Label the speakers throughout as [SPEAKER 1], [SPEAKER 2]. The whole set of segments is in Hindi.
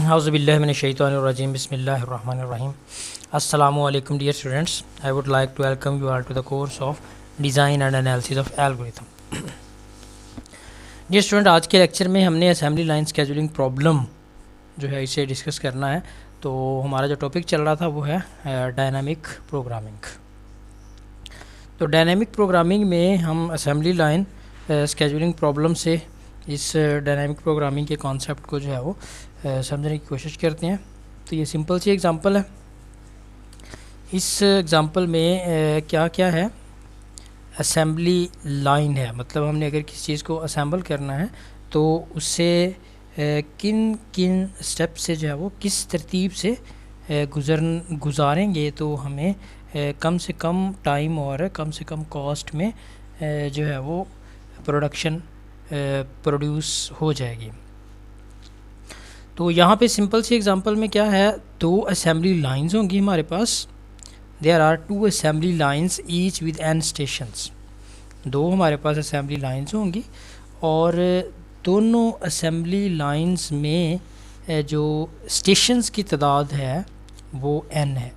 [SPEAKER 1] Auzubillahiminash-shaytanir-rajim. Bismillahir-rahmanir-rahim. Assalamualaikum dear students. I would like to welcome you all to the course of Design and Analysis of Algorithm. Dear student, आज के लेक्चर में हमने असेंबली लाइन स्केजुलिंग प्रॉब्लम जो है इसे डिस्कस करना है। तो हमारा जो टॉपिक चल रहा था वो है डायनामिक प्रोग्रामिंग। तो डायनामिक प्रोग्रामिंग में हम असेंबली लाइन स्केजुलिंग प्रॉब्लम से इस डायनामिक प्रोग्रामिंग के कॉन्सेप्ट को जो है वो समझने की कोशिश करते हैं। तो ये सिंपल सी एग्जांपल है। इस एग्जांपल में क्या क्या है, असेंबली लाइन है, मतलब हमने अगर किसी चीज़ को असेंबल करना है तो उससे किन किन स्टेप से जो है वो किस तरतीब से गुजारेंगे तो हमें कम से कम टाइम और कम से कम कॉस्ट में जो है वो प्रोडक्शन प्रोड्यूस हो जाएगी। तो यहाँ पे सिंपल सी एग्जांपल में क्या है, दो असेंबली लाइंस होंगी हमारे पास। There are two assembly lines each with an stations. दो हमारे पास असेंबली लाइंस होंगी और दोनों असेंबली लाइंस में जो स्टेशंस की तादाद है वो n है।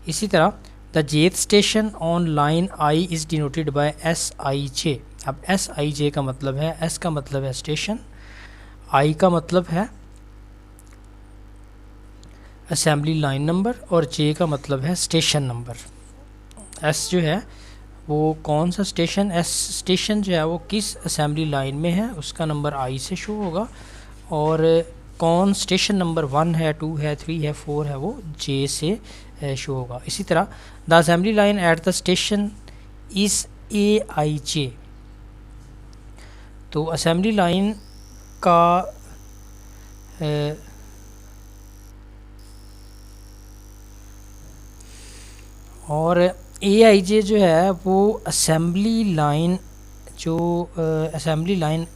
[SPEAKER 1] इसी तरह द जेथ station on line I is denoted by SIJ। अब SIJ का मतलब है, S का मतलब है स्टेशन, I का मतलब है असेंबली लाइन नंबर और J का मतलब है स्टेशन नंबर। S जो है वो कौन सा स्टेशन, S स्टेशन जो है वो किस असेंबली लाइन में है उसका नंबर I से शो होगा, और कौन स्टेशन नंबर 1 है, 2 है, 3 है, 4 है वो J से शो होगा। इसी तरह the assembly line at the station is AIJ। तो असेंबली लाइन का और AIJ जो है वो असेंबली लाइन जो असेंबली लाइन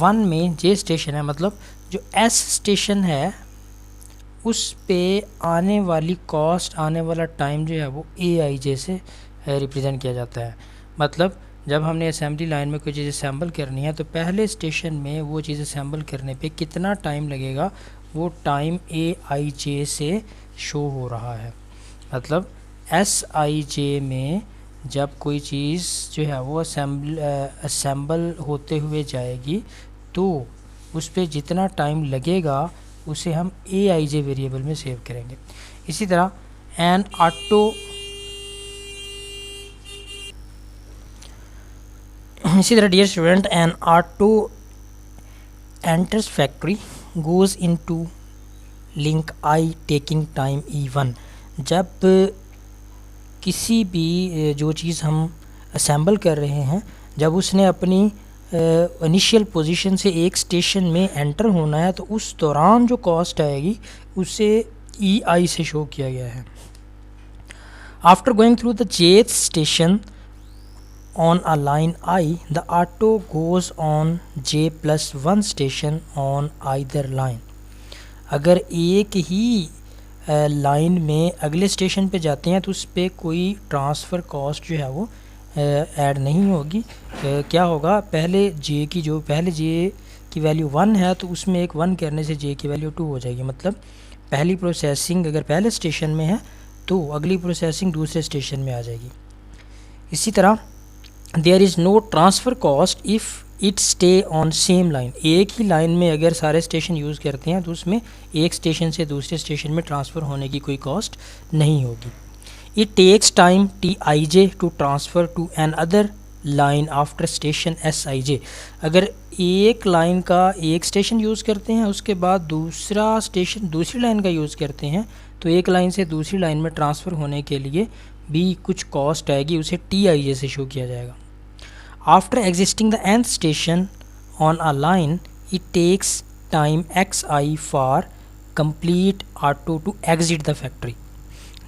[SPEAKER 1] 1 में J स्टेशन है, मतलब जो S स्टेशन है उस पे आने वाली कॉस्ट, आने वाला टाइम जो है वो AIJ से रिप्रेजेंट किया जाता है। मतलब जब हमने असेंबली लाइन में कोई चीज़ असेंबल करनी है तो पहले स्टेशन में वो चीज़ असेंबल करने पे कितना टाइम लगेगा वो टाइम AIJ से शो हो रहा है। मतलब SIJ में जब कोई चीज़ जो है वो असेंबल होते हुए जाएगी तो उस पर जितना टाइम लगेगा उसे हम AIJ वेरिएबल में सेव करेंगे। इसी तरह an auto dear student, an auto enters factory goes into link I taking time E1। जब किसी भी जो चीज़ हम असेंबल कर रहे हैं, जब उसने अपनी इनिशियल पोजीशन से एक स्टेशन में एंटर होना है तो उस दौरान जो कॉस्ट आएगी उसे EI से शो किया गया है। आफ्टर गोइंग थ्रू द जेथ station on a line I, the auto goes on J+1 station on either line. अगर एक ही लाइन में अगले स्टेशन पे जाते हैं तो उस पर कोई ट्रांसफ़र कॉस्ट जो है वो ऐड नहीं होगी। क्या होगा, पहले J की वैल्यू 1 है तो उसमें एक 1 करने से J की वैल्यू 2 हो जाएगी। मतलब पहली प्रोसेसिंग अगर पहले स्टेशन में है तो अगली प्रोसेसिंग दूसरे स्टेशन में आ जाएगी। इसी तरह there is no transfer cost if it stay on same line. एक ही लाइन में अगर सारे स्टेशन यूज़ करते हैं तो उसमें एक स्टेशन से दूसरे स्टेशन में ट्रांसफ़र होने की कोई कॉस्ट नहीं होगी। It takes time TIJ to transfer to another line after station SIJ। अगर एक लाइन का एक स्टेशन यूज़ करते हैं उसके बाद दूसरा स्टेशन दूसरी लाइन का यूज़ करते हैं तो एक लाइन से दूसरी लाइन में ट्रांसफ़र होने के लिए भी कुछ कॉस्ट आएगी, उसे TIJ से शो किया जाएगा। After exiting the nth station on a line, it takes time XI for complete auto to exit the factory।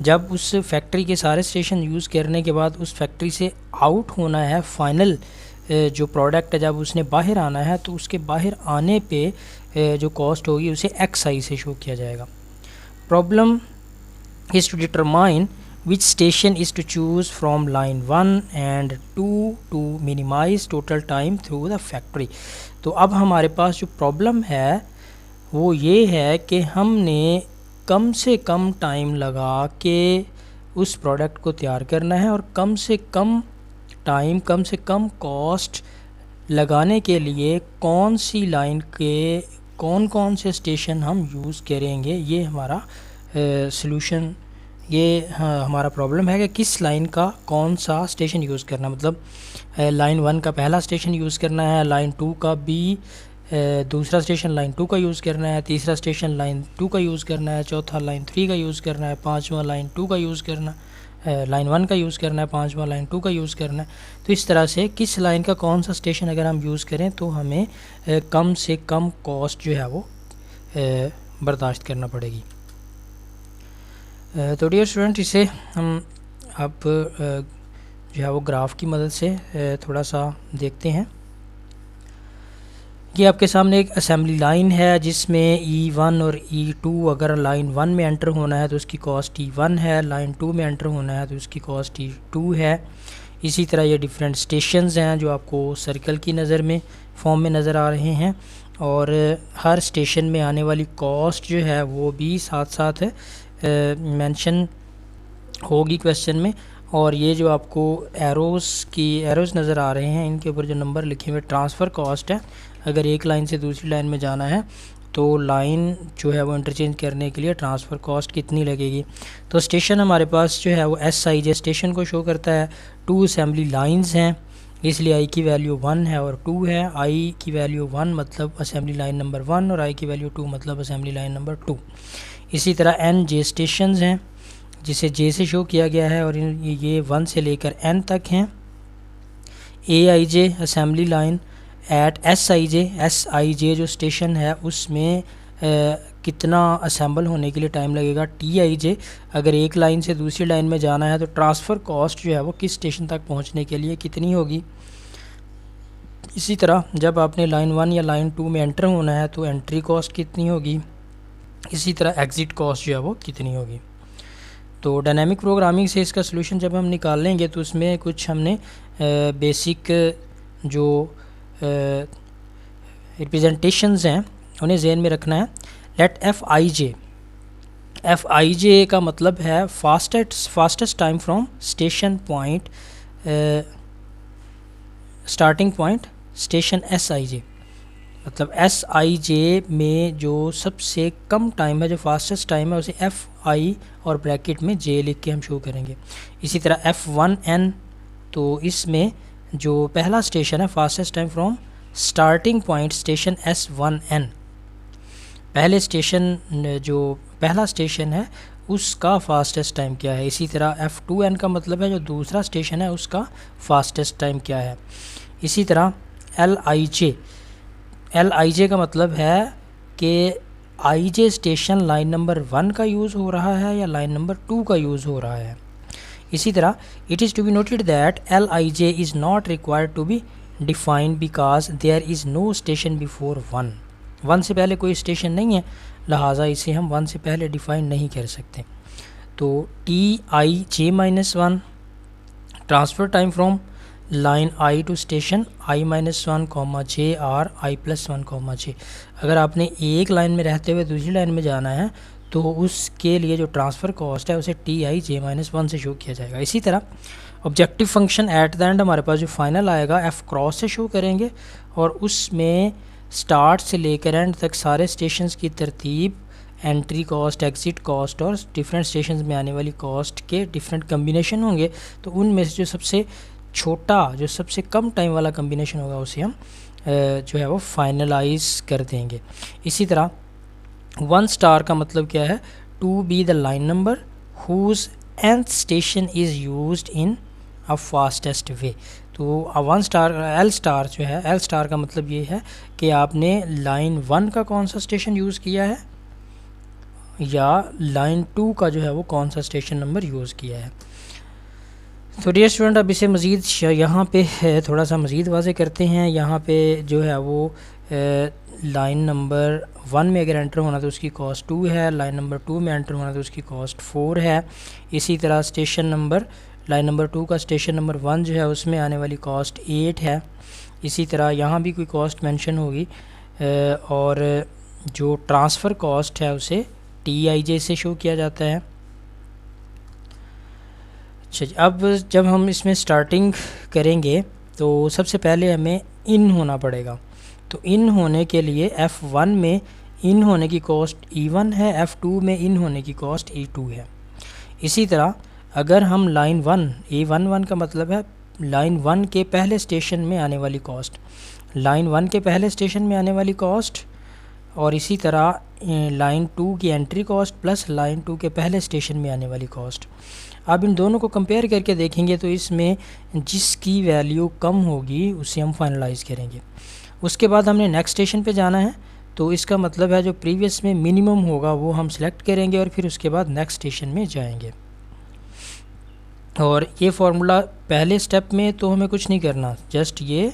[SPEAKER 1] जब उस फैक्ट्री के सारे स्टेशन यूज़ करने के बाद उस फैक्ट्री से आउट होना है, फाइनल जो प्रोडक्ट है जब उसने बाहर आना है तो उसके बाहर आने पे जो कॉस्ट होगी उसे XI से शो किया जाएगा। Problem is to determine which station is to choose from line 1 and 2 to minimize total time through the factory। तो अब हमारे पास जो प्रॉब्लम है वो ये है कि हमने कम से कम टाइम लगा के उस प्रोडक्ट को तैयार करना है और कम से कम टाइम, कम से कम कॉस्ट लगाने के लिए कौन सी लाइन के कौन कौन से स्टेशन हम यूज़ करेंगे। ये हमारा सॉल्यूशन, ये हमारा प्रॉब्लम है कि किस लाइन का कौन सा स्टेशन यूज़ करना। मतलब लाइन 1 का पहला स्टेशन यूज़ करना है, लाइन 2 का भी दूसरा स्टेशन लाइन 2 का यूज़ करना है, तीसरा स्टेशन लाइन 2 का यूज़ करना है, चौथा लाइन 3 का यूज़ करना है, पाँचवा लाइन 2 का यूज़ करना लाइन 1 का यूज़ करना है, पाँचवा लाइन 2 का यूज़ करना है। तो इस तरह से किस लाइन का कौन सा स्टेशन अगर हम यूज़ करें तो हमें कम से कम कॉस्ट जो है वो बर्दाश्त करना पड़ेगी। तो डियर स्टूडेंट, इसे हम अब जो है वो ग्राफ की मदद से थोड़ा सा देखते हैं। ये आपके सामने एक असेंबली लाइन है जिसमें E1 और E2 अगर लाइन 1 में एंटर होना है तो उसकी कॉस्ट E1 है, लाइन 2 में एंटर होना है तो उसकी कॉस्ट E2 है। इसी तरह ये डिफरेंट स्टेशंस हैं जो आपको सर्कल की नज़र में फॉर्म में नज़र आ रहे हैं और हर स्टेशन में आने वाली कॉस्ट जो है वो भी साथ साथ मेंशन होगी क्वेश्चन में। और ये जो आपको एरोज़ नज़र आ रहे हैं इनके ऊपर जो नंबर लिखे हुए ट्रांसफ़र कॉस्ट है। अगर एक लाइन से दूसरी लाइन में जाना है तो लाइन जो है वो इंटरचेंज करने के लिए ट्रांसफ़र कॉस्ट कितनी लगेगी। तो स्टेशन हमारे पास जो है वो SIJ स्टेशन को शो करता है। 2 असेंबली लाइंस हैं इसलिए I की वैल्यू 1 है और 2 है। I की वैल्यू 1 मतलब असेंबली लाइन नंबर 1 और I की वैल्यू 2 मतलब असेंबली लाइन नंबर 2। इसी तरह NJ स्टेशन हैं जिसे J से शो किया गया है और ये 1 से लेकर N तक हैं। AIJ assembly line at SIJ जो स्टेशन है उसमें कितना असेंबल होने के लिए टाइम लगेगा। TIJ अगर एक लाइन से दूसरी लाइन में जाना है तो ट्रांसफ़र कॉस्ट जो है वो किस स्टेशन तक पहुंचने के लिए कितनी होगी। इसी तरह जब आपने लाइन 1 या लाइन 2 में एंटर होना है तो एंट्री कॉस्ट कितनी होगी। इसी तरह एग्ज़िट कॉस्ट जो है वो कितनी होगी। तो डायनामिक प्रोग्रामिंग से इसका सलूशन जब हम निकाल लेंगे तो उसमें कुछ हमने बेसिक जो रिप्रेजेंटेशंस हैं उन्हें ज़हन में रखना है। लेट FIJ का मतलब है fastest time from station point starting point station SIJ। मतलब SIJ में जो सबसे कम टाइम है, जो फास्टेस्ट टाइम है, उसे FI और ब्रैकेट में J लिख के हम शो करेंगे। इसी तरह F1N, तो इसमें जो पहला स्टेशन है fastest time from starting point station S1N, पहले स्टेशन जो पहला स्टेशन है उसका फास्टेस्ट टाइम क्या है। इसी तरह F2N का मतलब है जो दूसरा स्टेशन है उसका फास्टेस्ट टाइम क्या है। इसी तरह LIJ का मतलब है कि IJ स्टेशन लाइन नंबर 1 का यूज़ हो रहा है या लाइन नंबर 2 का यूज़ हो रहा है। इसी तरह it is to be noted that LIJ is not required to be defined because there is no station before 1 से पहले कोई स्टेशन नहीं है, लिहाजा इसे हम 1 से पहले डिफ़ाइन नहीं कर सकते। तो TIJ-1 transfer time from line I to station I-1, J और I+1, J। अगर आपने एक लाइन में रहते हुए दूसरी लाइन में जाना है तो उसके लिए जो ट्रांसफ़र कॉस्ट है उसे TIJ-1 से शो किया जाएगा। इसी तरह objective function at the end हमारे पास जो फाइनल आएगा F क्रॉस से शो करेंगे और उसमें स्टार्ट से लेकर एंड तक सारे स्टेशंस की तरतीब, एंट्री कॉस्ट, एग्ज़िट कॉस्ट और डिफरेंट स्टेशंस में आने वाली कॉस्ट के डिफरेंट कम्बिनेशन होंगे। तो उनमें से जो सबसे छोटा, जो सबसे कम टाइम वाला कम्बिनेशन होगा उसे हम जो है वो फाइनलाइज कर देंगे। इसी तरह 1 स्टार का मतलब क्या है, to be the line number whose nth station is used in a fastest way. तो 1 स्टार L स्टार जो है, L स्टार का मतलब ये है कि आपने लाइन 1 का कौन सा स्टेशन यूज़ किया है या लाइन 2 का जो है वो कौन सा स्टेशन नंबर यूज़ किया है। तो डियर स्टूडेंट, अब इसे मज़ीद यहाँ पे थोड़ा सा मज़ीद वाज़े करते हैं। यहाँ पे जो है वो लाइन नंबर 1 में अगर एंटर होना तो उसकी कॉस्ट 2 है, लाइन नंबर 2 में एंटर होना तो उसकी कॉस्ट 4 है। इसी तरह स्टेशन नंबर लाइन नंबर 2 का स्टेशन नंबर 1 जो है उसमें आने वाली कॉस्ट 8 है। इसी तरह यहाँ भी कोई कॉस्ट मेंशन होगी और जो ट्रांसफ़र कॉस्ट है उसे TIJ से शो किया जाता है। अच्छा जी, अब जब हम इसमें स्टार्टिंग करेंगे तो सबसे पहले हमें इन होना पड़ेगा। तो इन होने के लिए F1 में इन होने की कॉस्ट E1 है, F2 में इन होने की कॉस्ट E2 है। इसी तरह अगर हम लाइन 1 A11 का मतलब है लाइन 1 के पहले स्टेशन में आने वाली कॉस्ट, लाइन 1 के पहले स्टेशन में आने वाली कॉस्ट, और इसी तरह लाइन 2 की एंट्री कॉस्ट प्लस लाइन 2 के पहले स्टेशन में आने वाली कॉस्ट। अब इन दोनों को कंपेयर करके देखेंगे तो इसमें जिसकी वैल्यू कम होगी उसे हम फाइनलाइज़ करेंगे। उसके बाद हमने नेक्स्ट स्टेशन पे जाना है, तो इसका मतलब है जो प्रीवियस में मिनिमम होगा वो हम सिलेक्ट करेंगे और फिर उसके बाद नेक्स्ट स्टेशन में जाएंगे। और ये फार्मूला पहले स्टेप में तो हमें कुछ नहीं करना, जस्ट ये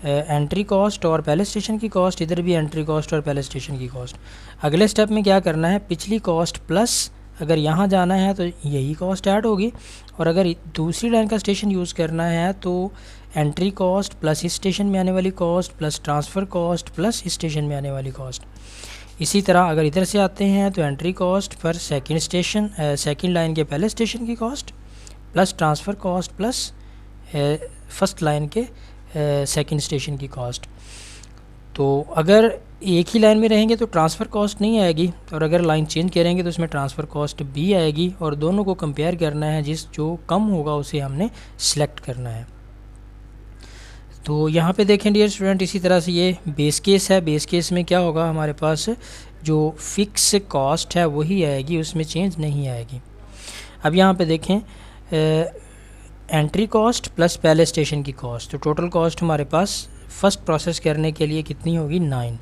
[SPEAKER 1] एंट्री कॉस्ट और पहले स्टेशन की कॉस्ट, इधर भी एंट्री कॉस्ट और पहले स्टेशन की कॉस्ट। अगले स्टेप में क्या करना है, पिछली कॉस्ट प्लस अगर यहाँ जाना है तो यही कॉस्ट ऐड होगी, और अगर दूसरी लाइन का स्टेशन यूज़ करना है तो एंट्री कॉस्ट प्लस इस स्टेशन में आने वाली cost plus transfer cost plus इस स्टेशन में आने वाली कॉस्ट। इसी तरह अगर इधर से आते हैं तो entry cost per second station second line के पहले स्टेशन की cost plus transfer cost plus first line के सेकंड स्टेशन की कॉस्ट। तो अगर एक ही लाइन में रहेंगे तो ट्रांसफ़र कॉस्ट नहीं आएगी, और अगर लाइन चेंज करेंगे तो उसमें ट्रांसफ़र कॉस्ट भी आएगी, और दोनों को कंपेयर करना है, जिस जो कम होगा उसे हमने सेलेक्ट करना है। तो यहाँ पे देखें डियर स्टूडेंट, इसी तरह से ये बेस केस है। बेस केस में क्या होगा, हमारे पास जो फिक्स कॉस्ट है वही आएगी, उसमें चेंज नहीं आएगी। अब यहाँ पे देखें एंट्री कॉस्ट प्लस पहले स्टेशन की कॉस्ट, तो टोटल कॉस्ट हमारे पास फ़र्स्ट प्रोसेस करने के लिए कितनी होगी, 9।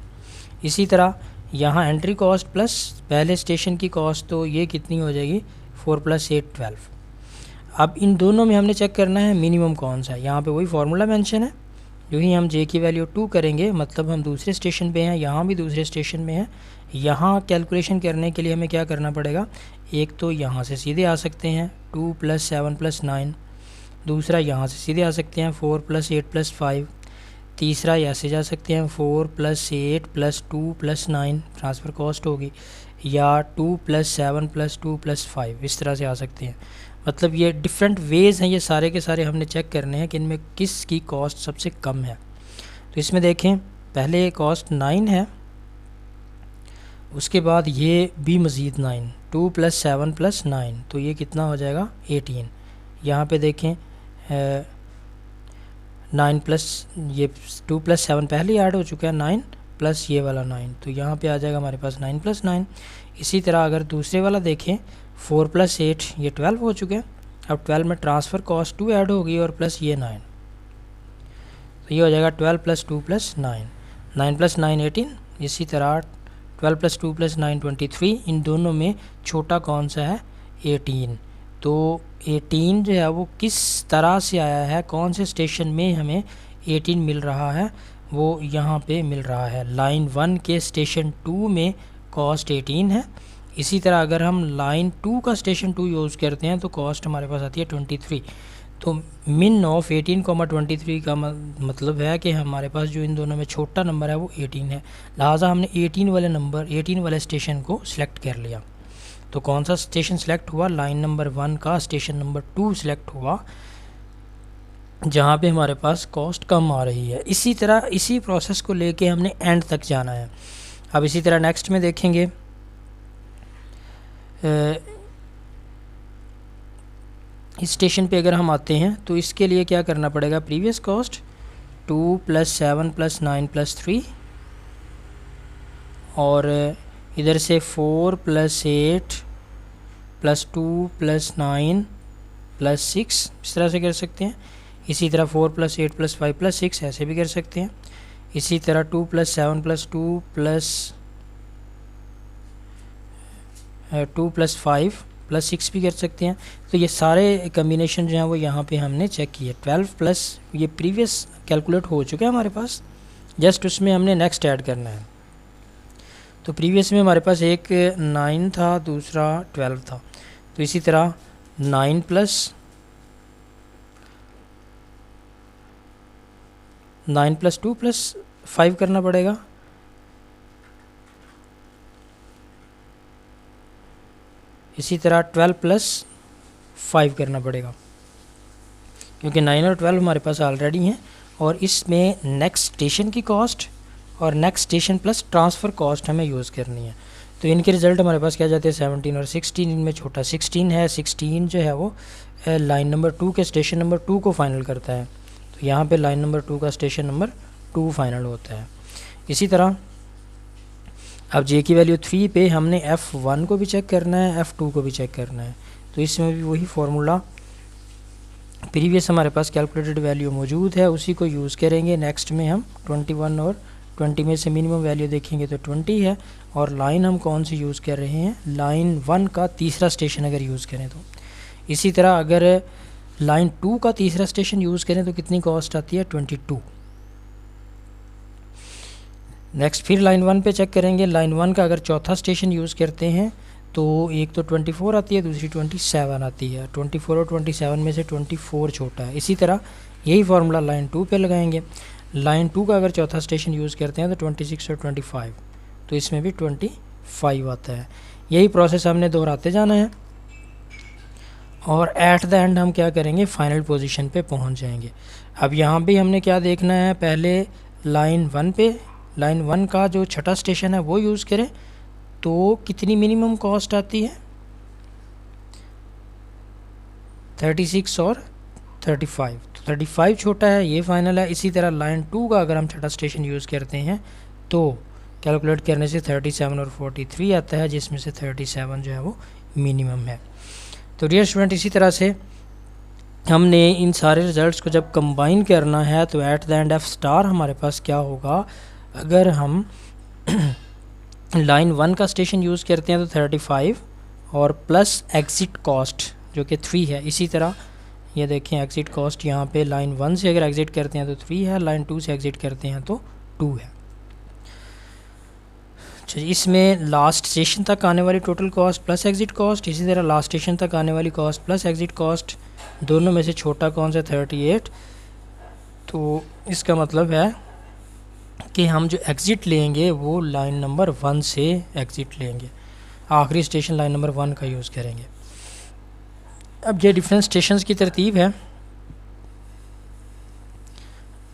[SPEAKER 1] इसी तरह यहाँ एंट्री कॉस्ट प्लस पहले स्टेशन की कॉस्ट, तो ये कितनी हो जाएगी, 4 + 8 12। अब इन दोनों में हमने चेक करना है मिनिमम कौन सा है। यहाँ पे वही फार्मूला मेंशन है, जो ही हम जे की वैल्यू 2 करेंगे मतलब हम दूसरे स्टेशन पे हैं, यहाँ भी दूसरे स्टेशन में है। यहाँ कैलकुलेशन करने के लिए हमें क्या करना पड़ेगा, एक तो यहाँ से सीधे आ सकते हैं 2 + 7 + 9, दूसरा यहाँ से सीधे आ सकते हैं 4 + 8 + 5, तीसरा ऐसे जा सकते हैं 4 + 8 + 2 + 9 ट्रांसफ़र कॉस्ट होगी, या 2 + 7 + 2 + 5, इस तरह से आ सकते हैं। मतलब ये डिफरेंट वेज़ हैं, ये सारे के सारे हमने चेक करने हैं कि इनमें किस की कॉस्ट सबसे कम है। तो इसमें देखें पहले कॉस्ट 9 है, उसके बाद ये भी मज़ीद 9, 2 + 7 + 9, तो ये कितना हो जाएगा 18। यहाँ पे देखें 9 प्लस ये 2 + 7 पहले ही ऐड हो चुका है, 9 प्लस ये वाला 9, तो यहाँ पे आ जाएगा हमारे पास 9 + 9। इसी तरह अगर दूसरे वाला देखें 4 + 8 ये 12 हो चुके हैं। अब 12 में ट्रांसफ़र कॉस्ट 2 ऐड होगी और प्लस ये 9, तो ये हो जाएगा 12 + 2 + 9, 9 + 9 18। इसी तरह 12 + 2 + 9 23। इन दोनों में छोटा कौन सा है, 18। तो 18 जो है वो किस तरह से आया है, कौन से स्टेशन में हमें 18 मिल रहा है, वो यहाँ पे मिल रहा है। लाइन 1 के स्टेशन 2 में कॉस्ट 18 है। इसी तरह अगर हम लाइन 2 का स्टेशन 2 यूज़ करते हैं तो कॉस्ट हमारे पास आती है 23। तो मिन ऑफ 18,23 का मतलब है कि हमारे पास जो इन दोनों में छोटा नंबर है वो 18 है, लिहाजा हमने 18 वाले स्टेशन को सिलेक्ट कर लिया। तो कौन सा स्टेशन सेलेक्ट हुआ, लाइन नंबर 1 का स्टेशन नंबर 2 सेलेक्ट हुआ, जहाँ पे हमारे पास कॉस्ट कम आ रही है। इसी तरह इसी प्रोसेस को लेके हमने एंड तक जाना है। अब इसी तरह नेक्स्ट में देखेंगे इस स्टेशन पे अगर हम आते हैं तो इसके लिए क्या करना पड़ेगा, प्रीवियस कॉस्ट 2 + 7 + 9 + 3, और इधर से 4 + 8 + 2 + 9 + 6, इस तरह से कर सकते हैं। इसी तरह 4 + 8 + 5 + 6 ऐसे भी कर सकते हैं। इसी तरह 2 + 7 + 2 + 5 + 6 भी कर सकते हैं। तो ये सारे कम्बिनेशन जो हैं वो यहाँ पे हमने चेक किए। 12 प्लस ये प्रीवियस कैलकुलेट हो चुका है हमारे पास, जस्ट उसमें हमने नेक्स्ट ऐड करना है। तो प्रीवियस में हमारे पास एक 9 था, दूसरा 12 था, तो इसी तरह 9 + 2 + 5 करना पड़ेगा, इसी तरह 12+5 करना पड़ेगा, क्योंकि 9 और 12 हमारे पास ऑलरेडी हैं, और इसमें नेक्स्ट स्टेशन की कॉस्ट और next station plus transfer cost हमें यूज़ करनी है। तो इनके रिज़ल्ट हमारे पास क्या जाते हैं 17 और 16। इनमें छोटा 16 है, 16 जो है वो लाइन नंबर 2 के स्टेशन नंबर 2 को फाइनल करता है। तो यहाँ पे लाइन नंबर 2 का स्टेशन नंबर 2 फाइनल होता है। इसी तरह अब जे की वैल्यू 3 पे हमने F1 को भी चेक करना है, F2 को भी चेक करना है। तो इसमें भी वही फार्मूला प्रीवियस हमारे पास कैलकुलेटेड वैल्यू मौजूद है, उसी को यूज़ करेंगे। नेक्स्ट में हम 21 और 20 में से मिनिमम वैल्यू देखेंगे तो 20 है, और लाइन हम कौन सी यूज़ कर रहे हैं, लाइन 1 का तीसरा स्टेशन अगर यूज़ करें तो। इसी तरह अगर लाइन 2 का तीसरा स्टेशन यूज़ करें तो कितनी कॉस्ट आती है 22। नेक्स्ट फिर लाइन 1 पे चेक करेंगे। लाइन 1 का अगर चौथा स्टेशन यूज़ करते हैं तो एक तो 24 आती है, दूसरी 27 आती है। 24 और 27 में से 24 छोटा है। इसी तरह यही फार्मूला लाइन 2 पे लगाएंगे। लाइन 2 का अगर चौथा स्टेशन यूज़ करते हैं तो 26 और 25, तो इसमें भी 25 आता है। यही प्रोसेस हमने दोहराते जाना है, और एट द एंड हम क्या करेंगे, फाइनल पोजीशन पे पहुंच जाएंगे। अब यहाँ भी हमने क्या देखना है, पहले लाइन 1 पे लाइन 1 का जो छठा स्टेशन है वो यूज़ करें तो कितनी मिनिमम कॉस्ट आती है 36 और 35। तो 35 छोटा है, ये फाइनल है। इसी तरह लाइन 2 का अगर हम छठा स्टेशन यूज़ करते हैं तो कैलकुलेट करने से 37 और 43 आता है, जिसमें से 37 जो है वो मिनिमम है। तो डियर स्टूडेंट, इसी तरह से हमने इन सारे रिज़ल्ट्स को जब कंबाइन करना है तो at the end F star हमारे पास क्या होगा, अगर हम लाइन 1 का स्टेशन यूज़ करते हैं तो 35 और प्लस एग्ज़िट कॉस्ट जो कि 3 है। इसी तरह ये देखें एग्ज़िट कॉस्ट यहाँ पे लाइन 1 से अगर एग्ज़िट करते हैं तो 3 है, लाइन 2 से एग्ज़िट करते हैं तो 2 है। अच्छा, इसमें लास्ट स्टेशन तक आने वाली total cost plus exit cost, इसी तरह लास्ट स्टेशन तक आने वाली कॉस्ट प्लस एग्ज़िट कॉस्ट, दोनों में से छोटा कौन सा 38। तो इसका मतलब है कि हम जो एग्ज़िट लेंगे वो लाइन नंबर 1 से एग्ज़िट लेंगे, आखिरी स्टेशन लाइन नंबर 1 का यूज़ करेंगे। अब ये डिफरेंट स्टेशंस की तरतीब है।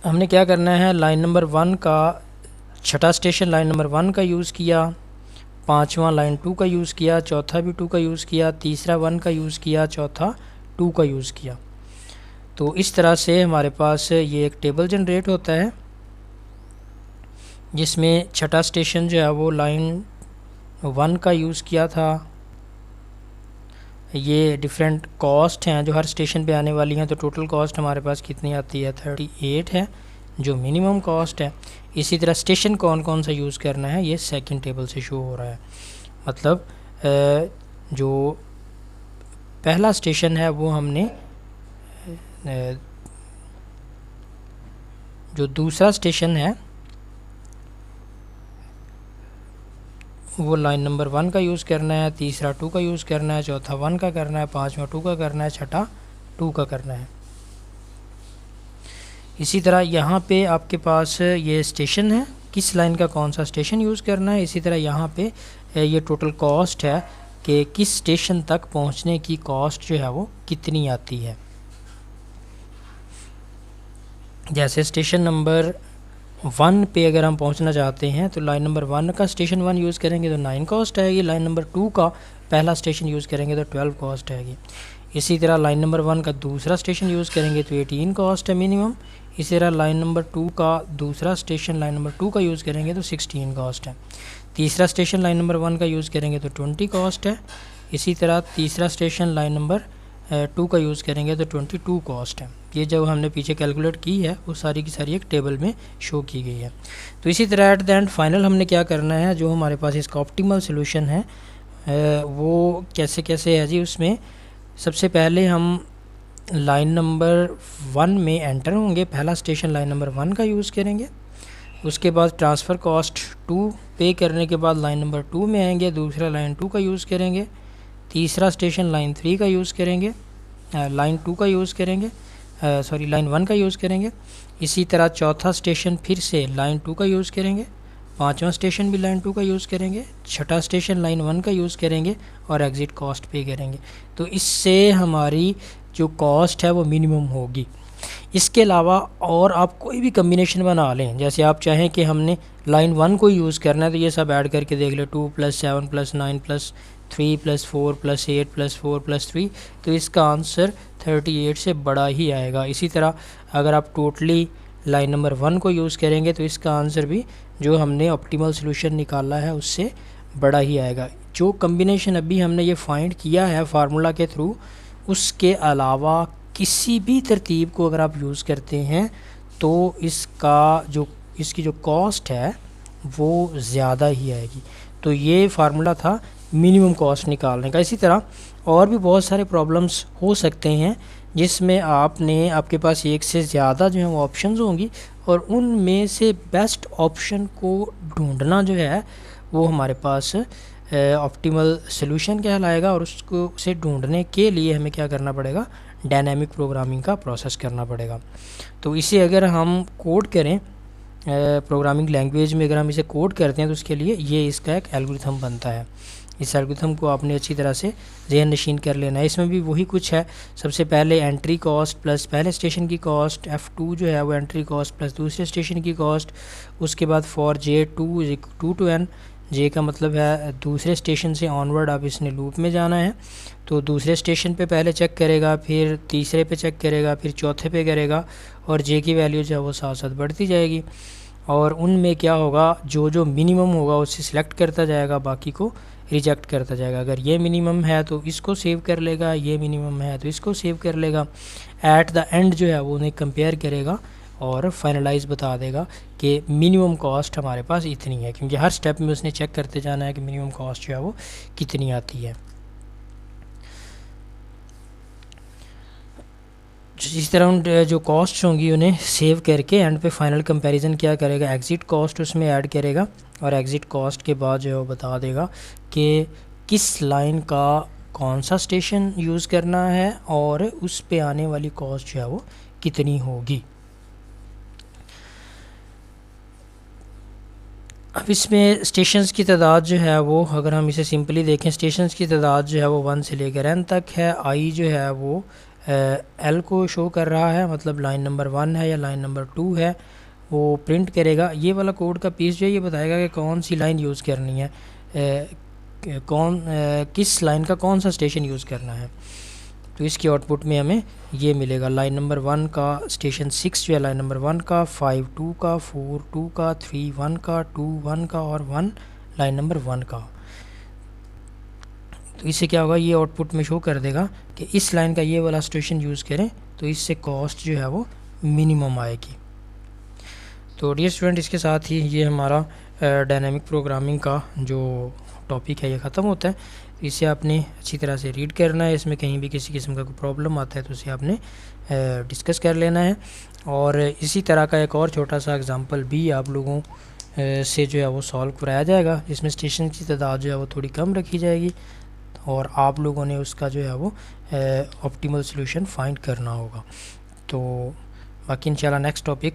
[SPEAKER 1] हमने क्या करना है, लाइन नंबर 1 का छठा स्टेशन लाइन नंबर 1 का यूज़ किया, पाँचवा लाइन 2 का यूज़ किया, चौथा भी 2 का यूज़ किया, तीसरा 1 का यूज़ किया, चौथा 2 का यूज़ किया। तो इस तरह से हमारे पास ये एक टेबल जनरेट होता है जिसमें छठा स्टेशन जो है वो लाइन 1 का यूज़ किया था। ये डिफरेंट कॉस्ट हैं जो हर स्टेशन पे आने वाली हैं, तो टोटल कॉस्ट हमारे पास कितनी आती है 38 है जो मिनिमम कॉस्ट है। इसी तरह स्टेशन कौन कौन सा यूज़ करना है ये सेकंड टेबल से शो हो रहा है, मतलब जो पहला स्टेशन है वो हमने जो दूसरा स्टेशन है वो लाइन नंबर 1 का यूज़ करना है, तीसरा 2 का यूज़ करना है, चौथा 1 का करना है, पाँचवा 2 का करना है, छठा 2 का करना है। इसी तरह यहाँ पे आपके पास ये स्टेशन है, किस लाइन का कौन सा स्टेशन यूज़ करना है। इसी तरह यहाँ पे ये टोटल कॉस्ट है कि किस स्टेशन तक पहुँचने की कॉस्ट जो है वो कितनी आती है। जैसे स्टेशन नंबर 1 पे अगर हम पहुंचना चाहते हैं तो लाइन नंबर 1 का स्टेशन 1 यूज़ करेंगे तो 9 कॉस्ट आएगी, लाइन नंबर 2 का पहला स्टेशन यूज़ करेंगे तो 12 कॉस्ट आएगी। इसी तरह लाइन नंबर 1 का दूसरा स्टेशन यूज़ करेंगे तो 18 कॉस्ट है मिनिमम। इसी तरह लाइन नंबर 2 का दूसरा स्टेशन लाइन नंबर 2 का यूज़ करेंगे तो 16 कॉस्ट है। तीसरा स्टेशन लाइन नंबर 1 का यूज़ करेंगे तो 20 कॉस्ट है। इसी तरह तीसरा स्टेशन लाइन नंबर 2 का यूज़ करेंगे तो 22 कॉस्ट है। ये जो हमने पीछे कैलकुलेट की है वो सारी की सारी एक टेबल में शो की गई है। तो इसी तरह एट द एंड फाइनल हमने क्या करना है, जो हमारे पास इसका ऑप्टिमल सोल्यूशन है वो कैसे कैसे है जी। उसमें सबसे पहले हम लाइन नंबर 1 में एंटर होंगे, पहला स्टेशन लाइन नंबर 1 का यूज़ करेंगे। उसके बाद ट्रांसफ़र कॉस्ट 2 पे करने के बाद लाइन नंबर 2 में आएंगे, दूसरा लाइन 2 का यूज़ करेंगे, तीसरा स्टेशन लाइन 3 का यूज़ करेंगे, लाइन 2 का यूज़ करेंगे, लाइन 1 का यूज़ करेंगे। इसी तरह चौथा स्टेशन फिर से लाइन 2 का यूज़ करेंगे, 5वां स्टेशन भी लाइन 2 का यूज़ करेंगे, छठा स्टेशन लाइन 1 का यूज़ करेंगे और एग्ज़िट कॉस्ट पे करेंगे। तो इससे हमारी जो कॉस्ट है वो मिनिमम होगी। इसके अलावा और आप कोई भी कम्बिनेशन बना लें, जैसे आप चाहें कि हमने लाइन 1 को यूज़ करना है तो ये सब ऐड करके देख लें, 2 + 7 + 9 + 3 + 4 + 8 + 4 + 3, तो इसका आंसर 38 से बड़ा ही आएगा। इसी तरह अगर आप टोटली लाइन नंबर 1 को यूज़ करेंगे तो इसका आंसर भी जो हमने ऑप्टिमल सोल्यूशन निकाला है उससे बड़ा ही आएगा। जो कम्बिनेशन अभी हमने ये फाइंड किया है फार्मूला के थ्रू, उसके अलावा किसी भी तरतीब को अगर आप यूज़ करते हैं तो इसकी जो कॉस्ट है वो ज़्यादा ही आएगी। तो ये फार्मूला था मिनिमम कॉस्ट निकालने का। इसी तरह और भी बहुत सारे प्रॉब्लम्स हो सकते हैं जिसमें आपके पास एक से ज़्यादा जो है वो ऑप्शंस होंगी और उनमें से बेस्ट ऑप्शन को ढूंढना जो है वो हमारे पास ऑप्टिमल सॉल्यूशन कहलाएगा। और उसको से ढूंढने के लिए हमें क्या करना पड़ेगा, डायनामिक प्रोग्रामिंग का प्रोसेस करना पड़ेगा। तो इसे अगर हम कोड करें प्रोग्रामिंग लैंग्वेज में, अगर हम इसे कोड करते हैं तो उसके लिए ये इसका एक एल्गोरिथम बनता है। इस एल्गोरिथम को आपने अच्छी तरह से ज़हन नशीन कर लेना है। इसमें भी वही कुछ है, सबसे पहले एंट्री कॉस्ट प्लस पहले स्टेशन की कॉस्ट, F2 जो है वो एंट्री कॉस्ट प्लस दूसरे स्टेशन की कॉस्ट। उसके बाद फॉर J2 2 to n, जे का मतलब है दूसरे स्टेशन से ऑनवर्ड अब इसने लूप में जाना है, तो दूसरे स्टेशन पे पहले चेक करेगा, फिर तीसरे पे चेक करेगा, फिर चौथे पे करेगा और जे की वैल्यू जो है वो साथ साथ बढ़ती जाएगी। और उनमें क्या होगा, जो मिनिमम होगा उससे सिलेक्ट करता जाएगा, बाकी को रिजेक्ट करता जाएगा। अगर ये मिनिमम है तो इसको सेव कर लेगा, ये मिनिमम है तो इसको सेव कर लेगा। एट द एंड जो है वो उन्हें कंपेयर करेगा और फाइनलाइज बता देगा कि मिनिमम कॉस्ट हमारे पास इतनी है, क्योंकि हर स्टेप में उसने चेक करते जाना है कि मिनिमम कॉस्ट जो है वो कितनी आती है। इस तरह जो कॉस्ट होंगी उन्हें सेव करके एंड पे फाइनल कंपैरिजन क्या करेगा, एग्ज़िट कॉस्ट उसमें ऐड करेगा और एग्ज़िट कॉस्ट के बाद जो है वो बता देगा कि किस लाइन का कौन सा स्टेशन यूज़ करना है और उस पे आने वाली कॉस्ट जो है वो कितनी होगी। अब इसमें स्टेशंस की तादाद जो है वो, अगर हम इसे सिंपली देखें, स्टेशंस की तादाद जो है वो 1 से लेकर n तक है। आई जो है वो L को शो कर रहा है, मतलब लाइन नंबर 1 है या लाइन नंबर 2 है, वो प्रिंट करेगा। ये वाला कोड का पीस जो है ये बताएगा कि कौन सी लाइन यूज़ करनी है, किस लाइन का कौन सा स्टेशन यूज़ करना है। तो इसकी आउटपुट में हमें ये मिलेगा, लाइन नंबर 1 का स्टेशन 6 जो है लाइन नंबर 1 का, 5 2 का, 4 2 का, 3 1 का, 2 1 का और 1 लाइन नंबर 1 का। तो इससे क्या होगा, ये आउटपुट में शो कर देगा कि इस लाइन का ये वाला स्टेशन यूज़ करें तो इससे कॉस्ट जो है वो मिनिमम आएगी। तो डियर स्टूडेंट, इसके साथ ही ये हमारा डायनामिक प्रोग्रामिंग का जो टॉपिक है ये ख़त्म होता है। इसे आपने अच्छी तरह से रीड करना है, इसमें कहीं भी किसी किस्म का कोई प्रॉब्लम आता है तो उसे आपने डिस्कस कर लेना है। और इसी तरह का एक और छोटा सा एग्ज़ाम्पल भी आप लोगों से जो है वो सॉल्व कराया जाएगा, जिसमें स्टेशन की तादाद जो है वो थोड़ी कम रखी जाएगी और आप लोगों ने उसका जो है वो ऑप्टिमल सॉल्यूशन फाइंड करना होगा। तो बाकी इंशाल्लाह नेक्स्ट टॉपिक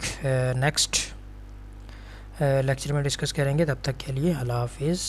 [SPEAKER 1] नेक्स्ट लेक्चर में डिस्कस करेंगे। तब तक के लिए अल्लाह हाफिज़।